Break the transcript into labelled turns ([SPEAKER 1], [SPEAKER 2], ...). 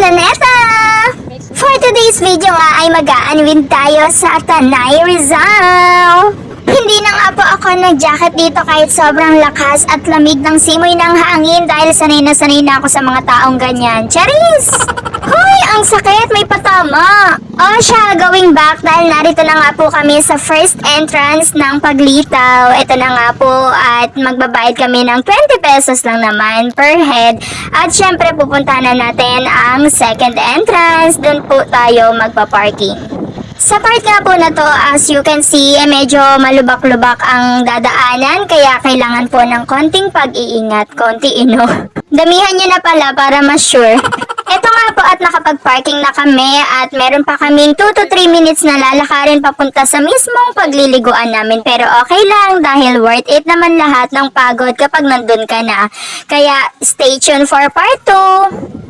[SPEAKER 1] Planeta! For today's video nga ay mag-aanwin tayo sa Tanay, Rizal. Hindi na nga po ako nag-jacket dito kahit sobrang lakas at lamig ng simoy ng hangin dahil sanay na ako sa mga taong ganyan. Charis! Hoy, ang sakit, may patama. O siya, going back dahil narito na nga po kami sa first entrance ng Paglitaw. Ito na nga po at magbabayad kami ng 20 pesos lang naman per head. At syempre pupunta na natin ang second entrance. Doon po tayo magpa-parking. Sa part nga po na to, as you can see, medyo malubak-lubak ang dadaanan, kaya kailangan po ng konting pag-iingat, konti Damihan nyo na pala para mas sure. Ito nga po at nakapag-parking na kami at meron pa kaming 2 to 3 minutes na lalakarin papunta sa mismong pagliliguan namin. Pero okay lang dahil worth it naman lahat ng pagod kapag nandun ka na. Kaya stay tuned for part 2!